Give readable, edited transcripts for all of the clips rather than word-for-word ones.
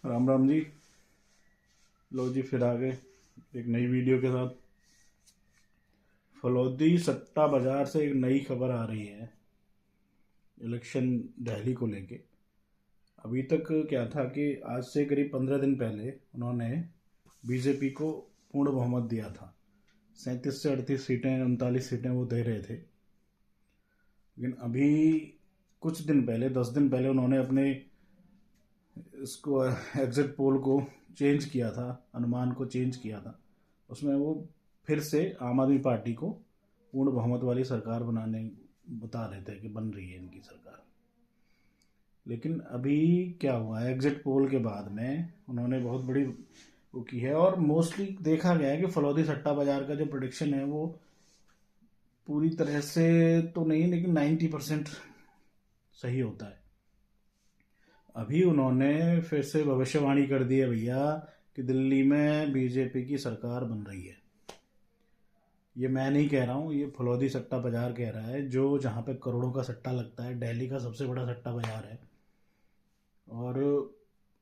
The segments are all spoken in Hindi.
राम राम जी। लो जी, फिर आ गए एक नई वीडियो के साथ। फलौदी सट्टा बाजार से एक नई खबर आ रही है इलेक्शन दिल्ली को लेके। अभी तक क्या था कि आज से करीब 15 दिन पहले उन्होंने बीजेपी को पूर्ण बहुमत दिया था। 37 से 38 सीटें, 39 सीटें वो दे रहे थे। लेकिन अभी कुछ दिन पहले, 10 दिन पहले, उन्होंने अपने इसको एग्जिट पोल को चेंज किया था, अनुमान को चेंज किया था। उसमें वो फिर से आम आदमी पार्टी को पूर्ण बहुमत वाली सरकार बनाने बता रहे थे कि बन रही है इनकी सरकार। लेकिन अभी क्या हुआ है, एग्जिट पोल के बाद में उन्होंने बहुत बड़ी वो की है, और मोस्टली देखा गया है कि फलौदी सट्टा बाजार का जो प्रोडिक्शन है वो पूरी तरह से तो नहीं, लेकिन 90% सही होता है। अभी उन्होंने फिर से भविष्यवाणी कर दी है भैया कि दिल्ली में बीजेपी की सरकार बन रही है। ये मैं नहीं कह रहा हूँ, ये फलौदी सट्टा बाजार कह रहा है, जो जहाँ पे करोड़ों का सट्टा लगता है, दिल्ली का सबसे बड़ा सट्टा बाजार है। और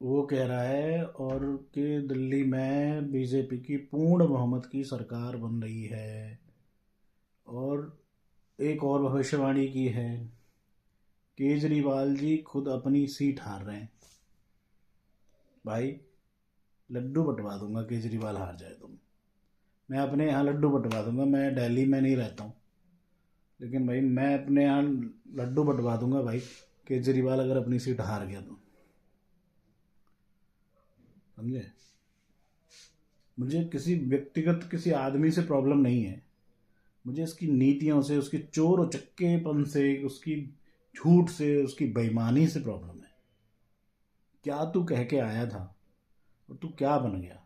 वो कह रहा है और कि दिल्ली में बीजेपी की पूर्ण बहुमत की सरकार बन रही है। और एक और भविष्यवाणी की है, केजरीवाल जी खुद अपनी सीट हार रहे हैं। भाई, लड्डू बंटवा दूंगा केजरीवाल हार जाए तो। मैं अपने यहाँ लड्डू बंटवा दूंगा, मैं दिल्ली में नहीं रहता हूँ, लेकिन भाई मैं अपने यहाँ लड्डू बंटवा दूंगा भाई, केजरीवाल अगर अपनी सीट हार गया तो। समझे? मुझे किसी व्यक्तिगत किसी आदमी से प्रॉब्लम नहीं है, मुझे उसकी नीतियों से, उसकी चोर उचक्केपन से, उसकी झूठ से, उसकी बेईमानी से प्रॉब्लम है। क्या तू कह के आया था और तू क्या बन गया?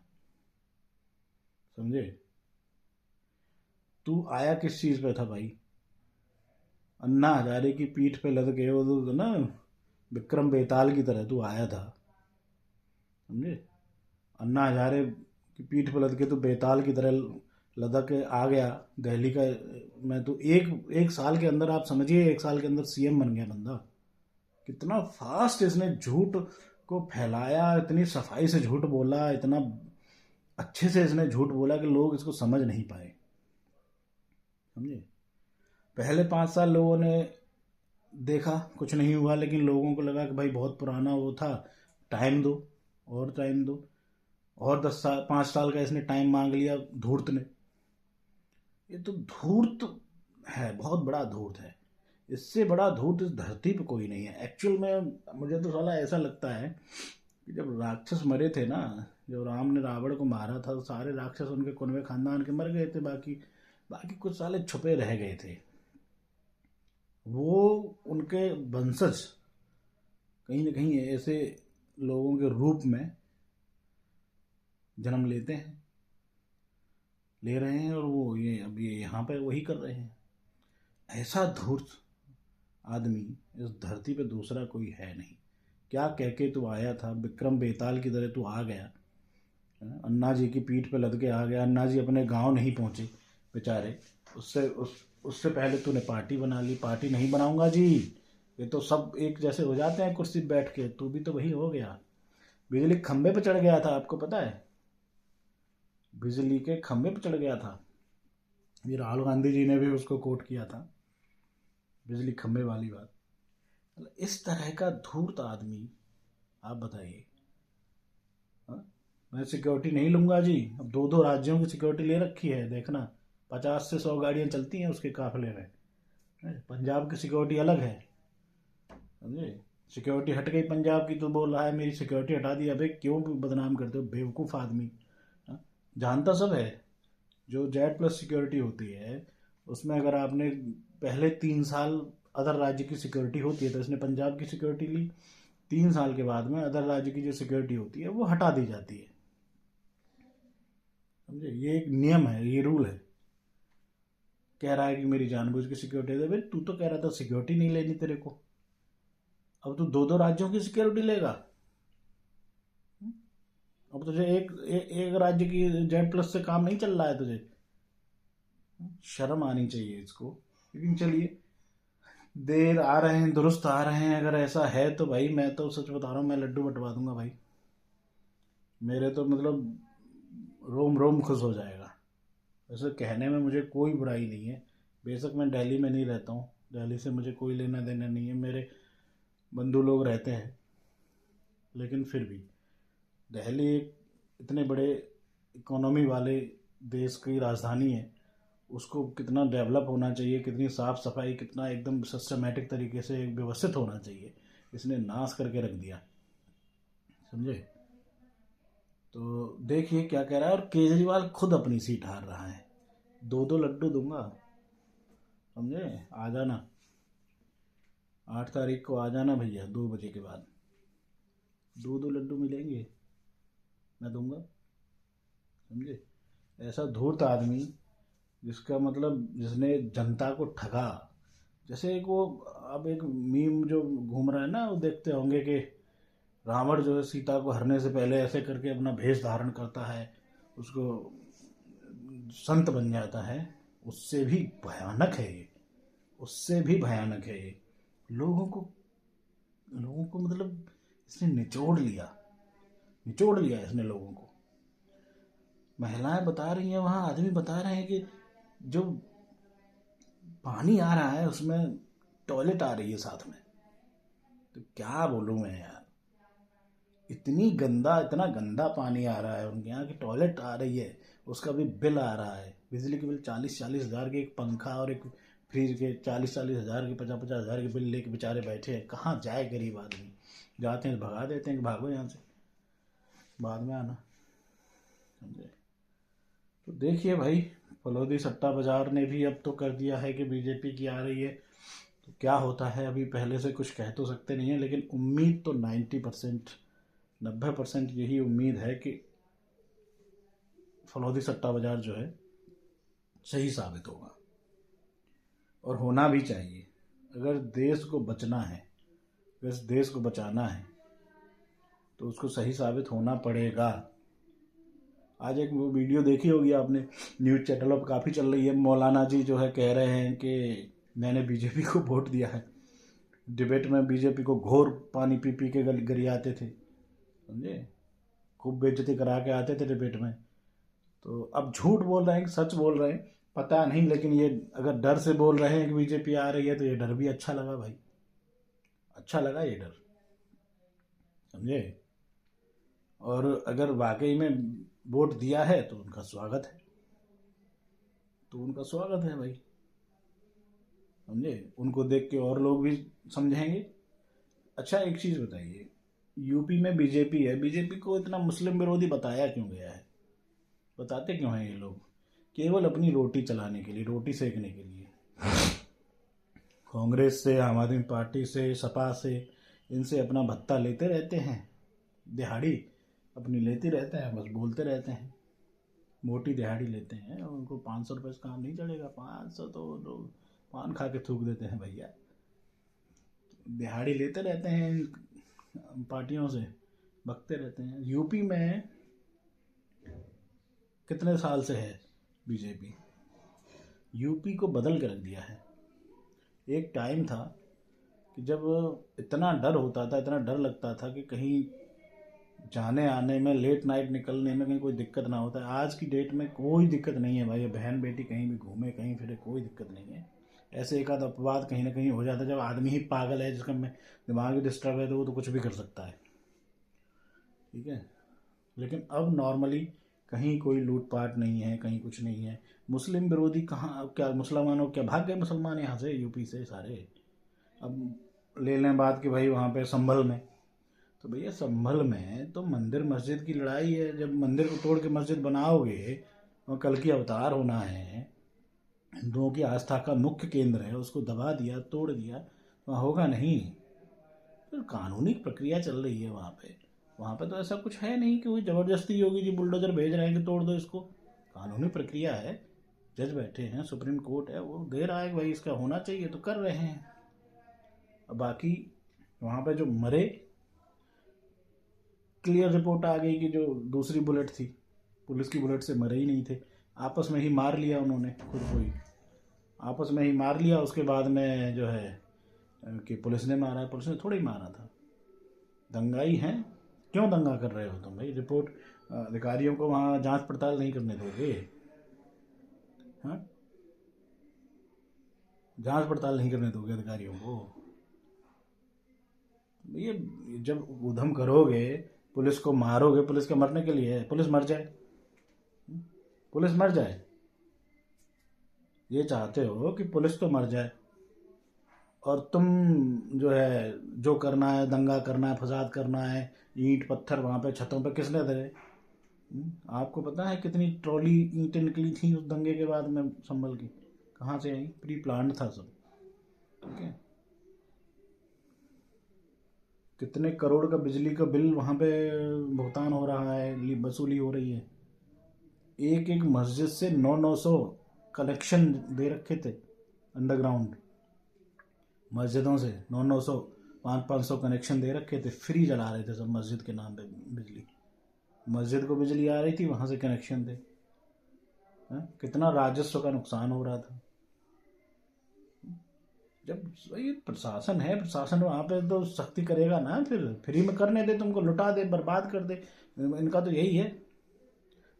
समझे? तू आया किस चीज़ पे था भाई? अन्ना हजारे की पीठ पे लद के, वो तो ना विक्रम बेताल की तरह तू आया था। समझे? अन्ना हजारे की पीठ पे लद के तू बेताल की तरह लदक के आ गया दिल्ली का। मैं तो एक एक साल के अंदर, आप समझिए, एक साल के अंदर सीएम बन गया बंदा। कितना फास्ट इसने झूठ को फैलाया, इतनी सफाई से झूठ बोला, इतना अच्छे से इसने झूठ बोला कि लोग इसको समझ नहीं पाए। समझे? पहले 5 साल लोगों ने देखा, कुछ नहीं हुआ, लेकिन लोगों को लगा कि भाई बहुत पुराना वो था, टाइम दो, और टाइम दो। और 10 साल, 5 साल का इसने टाइम मांग लिया धूर्त ने। ये तो धूर्त है, बहुत बड़ा धूर्त है। इससे बड़ा धूर्त इस धरती पे कोई नहीं है एक्चुअल में। मुझे तो साला ऐसा लगता है कि जब राक्षस मरे थे ना, जब राम ने रावण को मारा था, तो सारे राक्षस उनके कुनबे खानदान के मर गए थे, बाकी बाकी कुछ साले छुपे रह गए थे। वो उनके वंशज कहीं ना कहीं ऐसे लोगों के रूप में जन्म लेते हैं, ले रहे हैं, और वो ये अब ये यहाँ पे वही कर रहे हैं। ऐसा धूर्त आदमी इस धरती पे दूसरा कोई है नहीं। क्या कह के तू आया था, विक्रम बेताल की तरह तू आ गया, अन्ना जी की पीठ पे लद के आ गया। अन्ना जी अपने गांव नहीं पहुंचे बेचारे, उससे पहले तूने पार्टी बना ली। पार्टी नहीं बनाऊंगा जी, ये तो सब एक जैसे हो जाते हैं कुर्सी पे बैठ के, तू भी तो वही हो गया। बिजली के खंभे पे चढ़ गया था, आपको पता है? बिजली के खंभे पे चढ़ गया था। ये राहुल गांधी जी ने भी उसको कोट किया था, बिजली खंभे वाली बात। मतलब इस तरह का धूर्त आदमी, आप बताइए। हाँ? मैं सिक्योरिटी नहीं लूंगा जी। अब 2-2 राज्यों की सिक्योरिटी ले रखी है, देखना 50 से 100 गाड़ियां चलती हैं उसके काफिले में। पंजाब की सिक्योरिटी अलग है, समझे? सिक्योरिटी हट गई पंजाब की तो बोल रहा है मेरी सिक्योरिटी हटा दी। अबे क्यों बदनाम करते हो बेवकूफ़ आदमी? हाँ? जानता सब है। जो जेड प्लस सिक्योरिटी होती है, उसमें अगर आपने पहले 3 साल अदर राज्य की सिक्योरिटी होती है, तो इसने पंजाब की सिक्योरिटी ली। 3 साल के बाद में अदर राज्य की जो सिक्योरिटी होती है वो हटा दी जाती है। समझे? ये एक नियम है, ये रूल है। कह रहा है कि मेरी जानबूझ की सिक्योरिटी दे। भाई तू तो कह रहा था सिक्योरिटी नहीं लेनी तेरे को, अब तू 2-2 राज्यों की सिक्योरिटी लेगा। अब तुझे एक राज्य की जेड प्लस से काम नहीं चल रहा है तुझे? शर्म आनी चाहिए इसको। लेकिन चलिए, देर आ रहे हैं दुरुस्त आ रहे हैं। अगर ऐसा है तो भाई मैं तो सच बता रहा हूँ, मैं लड्डू बंटवा दूंगा भाई। मेरे तो मतलब रोम रोम खुश हो जाएगा। वैसे कहने में मुझे कोई बुराई नहीं है, बेशक मैं दिल्ली में नहीं रहता हूँ, दिल्ली से मुझे कोई लेना देना नहीं है, मेरे बंधु लोग रहते हैं, लेकिन फिर भी दिल्ली एक इतने बड़े इकोनॉमी वाले देश की राजधानी है, उसको कितना डेवलप होना चाहिए, कितनी साफ़ सफाई, कितना एकदम सिस्टमेटिक तरीके से व्यवस्थित होना चाहिए, इसने नाश करके रख दिया। समझे? तो देखिए क्या कह रहा है, और केजरीवाल खुद अपनी सीट हार रहा है। दो दो लड्डू दूंगा, समझे? आ जाना 8 तारीख को, आ जाना भैया 2 बजे के बाद। दो दो लड्डू मिलेंगे, मैं दूंगा। समझे? ऐसा धूर्त आदमी, जिसका मतलब जिसने जनता को ठगा। जैसे एक वो, अब एक मीम जो घूम रहा है ना, वो देखते होंगे कि रावण जो है सीता को हरने से पहले ऐसे करके अपना भेष धारण करता है, उसको संत बन जाता है। उससे भी भयानक है ये, उससे भी भयानक है ये। लोगों को लोगों को मतलब इसने निचोड़ लिया इसने लोगों को। महिलाएं बता रही हैं, वहाँ आदमी बता रहे हैं कि जो पानी आ रहा है उसमें टॉयलेट आ रही है साथ में। तो क्या बोलूँ मैं यार, इतना गंदा पानी आ रहा है उनके यहाँ की टॉयलेट आ रही है, उसका भी बिल आ रहा है, बिजली के बिल 40-40 हज़ार के, एक पंखा और एक फ्रिज के 40-40 हज़ार के, 50-50 हज़ार के बिल लेके बेचारे बैठे हैं। कहाँ जाए गरीब आदमी? जाते हैं भगा देते हैं कि भागो यहाँ से, बाद में आना। समझे? तो देखिए भाई, फलौदी सट्टा बाजार ने भी अब तो कर दिया है कि बीजेपी की आ रही है, तो क्या होता है अभी पहले से कुछ कह तो सकते नहीं है, लेकिन उम्मीद तो 90%, 90% यही उम्मीद है कि फलौदी सट्टा बाजार जो है सही साबित होगा, और होना भी चाहिए। अगर देश को बचना है, अगर इस देश को बचाना है, तो उसको सही साबित होना पड़ेगा। आज एक वो वीडियो देखी होगी आपने, न्यूज़ चैनलों पर काफ़ी चल रही है। मौलाना जी जो है कह रहे हैं कि मैंने बीजेपी को वोट दिया है। डिबेट में बीजेपी को घोर पानी पी पी के गरियाते थे, समझे? खूब बेइज्जती करा के आते थे डिबेट में। तो अब झूठ बोल रहे हैं कि सच बोल रहे हैं पता नहीं, लेकिन ये अगर डर से बोल रहे हैं कि बीजेपी आ रही है, तो ये डर भी अच्छा लगा भाई, अच्छा लगा ये डर। समझे? और अगर वाकई में वोट दिया है तो उनका स्वागत है, तो उनका स्वागत है भाई। समझे? उनको देख के और लोग भी समझेंगे। अच्छा एक चीज़ बताइए, यूपी में बीजेपी है, बीजेपी को इतना मुस्लिम विरोधी बताया क्यों गया है? बताते क्यों हैं ये लोग? केवल अपनी रोटी चलाने के लिए, रोटी सेकने के लिए। कांग्रेस से, आम आदमी पार्टी से, सपा से, इनसे अपना भत्ता लेते रहते हैं, दिहाड़ी अपनी लेते रहते हैं, बस बोलते रहते हैं। मोटी दिहाड़ी लेते हैं, उनको 500 रुपये से काम नहीं चलेगा। 500 तो लोग पान खा के थूक देते हैं भैया। दिहाड़ी लेते रहते हैं, पार्टियों से बकते रहते हैं। यूपी में कितने साल से है बीजेपी? यूपी को बदल के रख दिया है। एक टाइम था कि जब इतना डर होता था, इतना डर लगता था कि कहीं जाने आने में, लेट नाइट निकलने में कहीं कोई दिक्कत ना होता है। आज की डेट में कोई दिक्कत नहीं है भाई, बहन बेटी कहीं भी घूमे, कहीं फिरे, कोई दिक्कत नहीं है। ऐसे एक आध अपवाद कहीं ना कहीं हो जाता है, जब आदमी ही पागल है, जिसका दिमाग ही डिस्टर्ब है, तो वो तो कुछ भी कर सकता है। ठीक है? लेकिन अब नॉर्मली कहीं कोई लूटपाट नहीं है, कहीं कुछ नहीं है। मुस्लिम विरोधी कहाँ, अब क्या मुसलमानों, क्या भाग गए मुसलमान यहाँ से, यूपी से सारे? अब ले लें बात कि भाई वहाँ पे संभल में, तो भैया संभल में तो मंदिर मस्जिद की लड़ाई है। जब मंदिर को तोड़ के मस्जिद बनाओगे, और कल की अवतार होना है, हिंदुओं की आस्था का मुख्य केंद्र है, उसको दबा दिया, तोड़ दिया, वहाँ होगा नहीं। तो कानूनी प्रक्रिया चल रही है वहाँ पे तो ऐसा कुछ है नहीं कि कोई ज़बरदस्ती योगी जी बुलडोजर भेज रहे हैं कि तोड़ दो इसको। कानूनी प्रक्रिया है, जज बैठे हैं, सुप्रीम कोर्ट है, वो दे रहा है कि भाई इसका होना चाहिए, तो कर रहे हैं। अब बाकी वहाँ पे जो मरे, क्लियर रिपोर्ट आ गई कि जो दूसरी बुलेट थी, पुलिस की बुलेट से मरे ही नहीं थे, आपस में ही मार लिया उन्होंने, खुद को ही आपस में ही मार लिया। उसके बाद में जो है कि पुलिस ने मारा है, पुलिस ने थोड़ी मारा था, दंगाई हैं। क्यों दंगा कर रहे हो तुम भाई? रिपोर्ट अधिकारियों को वहाँ जांच पड़ताल नहीं करने दोगे? हाँ, जांच पड़ताल नहीं करने दोगे अधिकारियों को? ये जब उधम करोगे, पुलिस को मारोगे, पुलिस के मरने के लिए है, पुलिस मर जाए, पुलिस मर जाए, ये चाहते हो कि पुलिस तो मर जाए, और तुम जो है जो करना है, दंगा करना है, फसाद करना है, ईंट पत्थर वहाँ पे छतों पे किसने धरे? आपको पता है कितनी ट्रॉली ईंटें निकली थी उस दंगे के बाद में संभल की? कहाँ से आई? प्री प्लान्ड था सब। ठीक है, कितने करोड़ का बिजली का बिल वहाँ पे भुगतान हो रहा है, वसूली हो रही है। एक एक मस्जिद से 900 कनेक्शन दे रखे थे अंडरग्राउंड, मस्जिदों से 900 500 कनेक्शन दे रखे थे, फ्री जला रहे थे सब मस्जिद के नाम पे बिजली। मस्जिद को बिजली आ रही थी, वहाँ से कनेक्शन थे। कितना राजस्व का नुकसान हो रहा था। जब ये प्रशासन है, प्रशासन वहाँ पे तो सख्ती करेगा ना, फिर फ्री में करने दे, तुमको लुटा दे, बर्बाद कर दे। इनका तो यही है।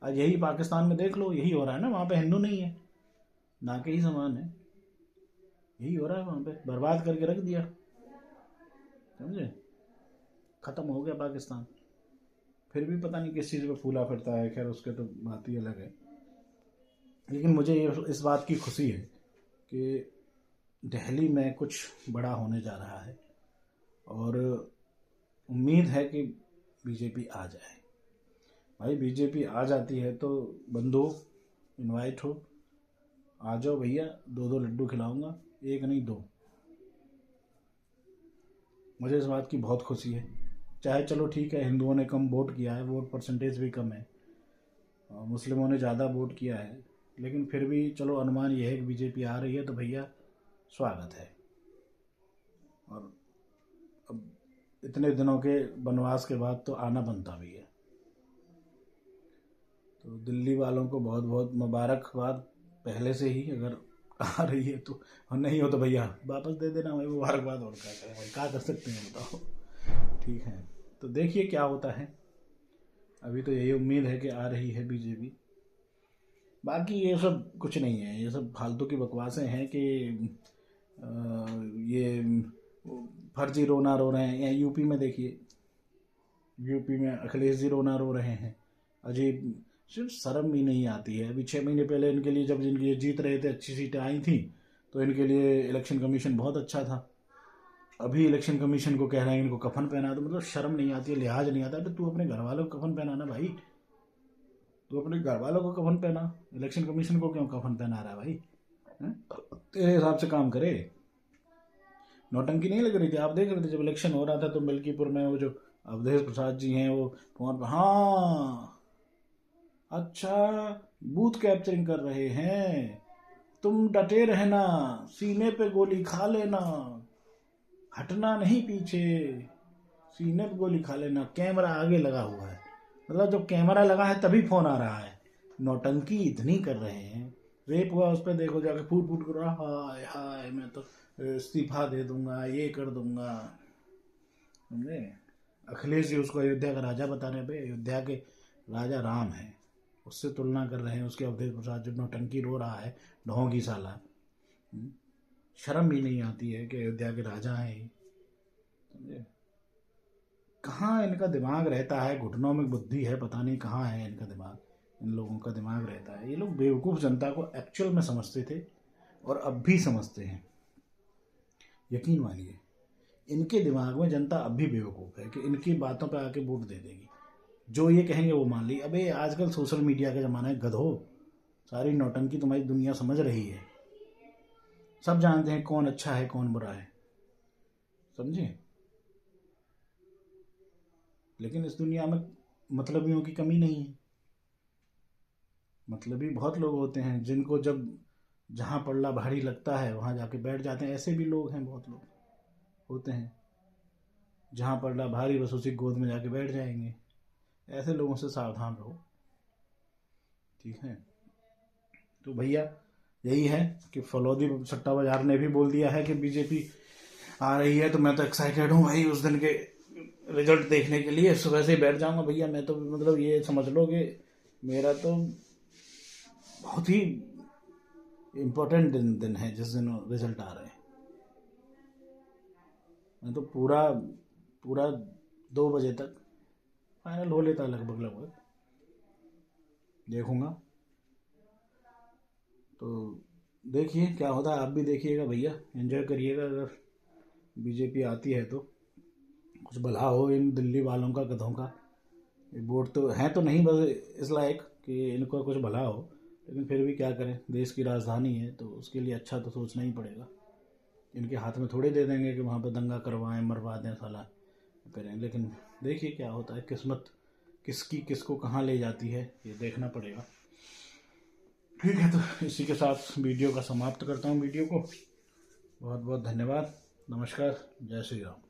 आज यही पाकिस्तान में देख लो, यही हो रहा है ना। वहाँ पे हिंदू नहीं है, ना के ही समान है, यही हो रहा है वहाँ पे, बर्बाद करके रख दिया, समझे? खत्म हो गया पाकिस्तान। फिर भी पता नहीं किस चीज़ पे फूला फिरता है, खैर उसके तो बात ही अलग है। लेकिन मुझे इस बात की खुशी है कि दिल्ली में कुछ बड़ा होने जा रहा है, और उम्मीद है कि बीजेपी आ जाए। भाई बीजेपी आ जाती है तो बंधु इनवाइट हो, आ जाओ भैया, 2-2 लड्डू खिलाऊंगा, एक नहीं 2। मुझे इस बात की बहुत खुशी है। चाहे चलो ठीक है, हिंदुओं ने कम वोट किया है, वोट परसेंटेज भी कम है, और मुस्लिमों ने ज़्यादा वोट किया है, लेकिन फिर भी चलो अनुमान यह है कि बीजेपी आ रही है, तो भैया स्वागत है। और अब इतने दिनों के वनवास के बाद तो आना बनता भी है। तो दिल्ली वालों को बहुत बहुत मुबारकबाद पहले से ही, अगर आ रही है तो, और नहीं हो तो भैया वापस दे देना भाई, मुबारकबाद। और क्या करें भाई, क्या कर सकते हैं बताओ? ठीक है, तो देखिए क्या होता है। अभी तो यही उम्मीद है कि आ रही है बीजेपी। बाकी ये सब कुछ नहीं है, ये सब फालतू की बकवासें हैं कि ये फर्जी रोना रो रहे हैं। या यूपी में देखिए, यूपी में अखिलेश जी रोना रो रहे हैं, अजीब, सिर्फ शर्म भी नहीं आती है। अभी 6 महीने पहले इनके लिए, जब इनके जीत रहे थे, अच्छी सीटें आई थी, तो इनके लिए इलेक्शन कमीशन बहुत अच्छा था। अभी इलेक्शन कमीशन को कह रहे हैं इनको कफन पहना दो। मतलब शर्म नहीं आती है, लिहाज नहीं आता है। तो तू अपने घर वालों को कफन पहनाना भाई, तू अपने घर वालों को कफन पहना, इलेक्शन कमीशन को क्यों कफन पहना रहा है भाई? तेरे हिसाब से काम करे। नौटंकी नहीं लग रही थी? आप देख रहे थे जब इलेक्शन हो रहा था तो मिल्कीपुर में वो जो अवधेश प्रसाद जी हैं, वो फोन पर, हाँ अच्छा बूथ कैप्चरिंग कर रहे हैं, तुम डटे रहना, सीने पे गोली खा लेना, हटना नहीं पीछे, सीने पे गोली खा लेना। कैमरा आगे लगा हुआ है, मतलब जब कैमरा लगा है तभी फोन आ रहा है। नौटंकी इतनी कर रहे हैं। रेप हुआ उस पर देखो, जाके फूट फूट कर रहा, हाय हाय मैं तो इस्तीफा दे दूंगा, ये कर दूंगा, समझे? अखिलेश जी उसको अयोध्या का राजा बता रहे हैं। भाई अयोध्या के राजा राम है, उससे तुलना कर रहे हैं उसके अवधेश प्रसाद जो नौटंकी रो रहा है, ढोंगी साला। शर्म भी नहीं आती है कि अयोध्या के राजा हैं, समझे? कहाँ इनका दिमाग रहता है? घुटनों में बुद्धि है, पता नहीं कहाँ है इनका दिमाग। इन लोगों का दिमाग रहता है। ये लोग बेवकूफ़ जनता को एक्चुअल में समझते थे, और अब भी समझते हैं। यकीन मानिए, इनके दिमाग में जनता अब भी बेवकूफ़ है कि इनकी बातों पर आके वोट दे देगी, जो ये कहेंगे वो मान ली। अबे आजकल सोशल मीडिया का ज़माना है गधो, सारी नौटंकी तुम्हारी दुनिया समझ रही है। सब जानते हैं कौन अच्छा है कौन बुरा है, समझे? लेकिन इस दुनिया में मतलबियों की कमी नहीं है। मतलबी बहुत लोग होते हैं, जिनको जब जहाँ पल्ला भारी लगता है वहाँ जाके बैठ जाते हैं। ऐसे भी लोग हैं, बहुत लोग होते हैं, जहाँ पल्ला भारी बस उसी गोद में जाके बैठ जाएंगे। ऐसे लोगों से सावधान रहो, ठीक है? तो भैया यही है कि फलौदी सट्टा बाजार ने भी बोल दिया है कि बीजेपी आ रही है, तो मैं तो एक्साइटेड हूँ भाई उस दिन के रिजल्ट देखने के लिए सुबह से ही बैठ जाऊंगा भैया। मैं तो मतलब ये समझ लो कि मेरा तो बहुत ही इम्पोर्टेंट दिन है जिस दिन रिजल्ट आ रहे हैं। मैं तो पूरा पूरा 2 बजे तक फाइनल हो लेता लगभग लगभग, देखूंगा। तो देखिए क्या होता है, आप भी देखिएगा भैया, एंजॉय करिएगा। अगर बीजेपी आती है तो कुछ भला हो इन दिल्ली वालों का, गधों का। ये वोट तो हैं तो नहीं बस इस लायक कि इनको कुछ भला हो, लेकिन फिर भी क्या करें, देश की राजधानी है तो उसके लिए अच्छा तो सोचना ही पड़ेगा। इनके हाथ में थोड़े दे देंगे कि वहाँ पर दंगा करवाएं, मरवा दें, साला करें। लेकिन देखिए क्या होता है, किस्मत किसकी किसको कहाँ ले जाती है ये देखना पड़ेगा। ठीक है, तो इसी के साथ वीडियो का समाप्त करता हूँ वीडियो को। बहुत बहुत धन्यवाद। नमस्कार। जय श्री राम।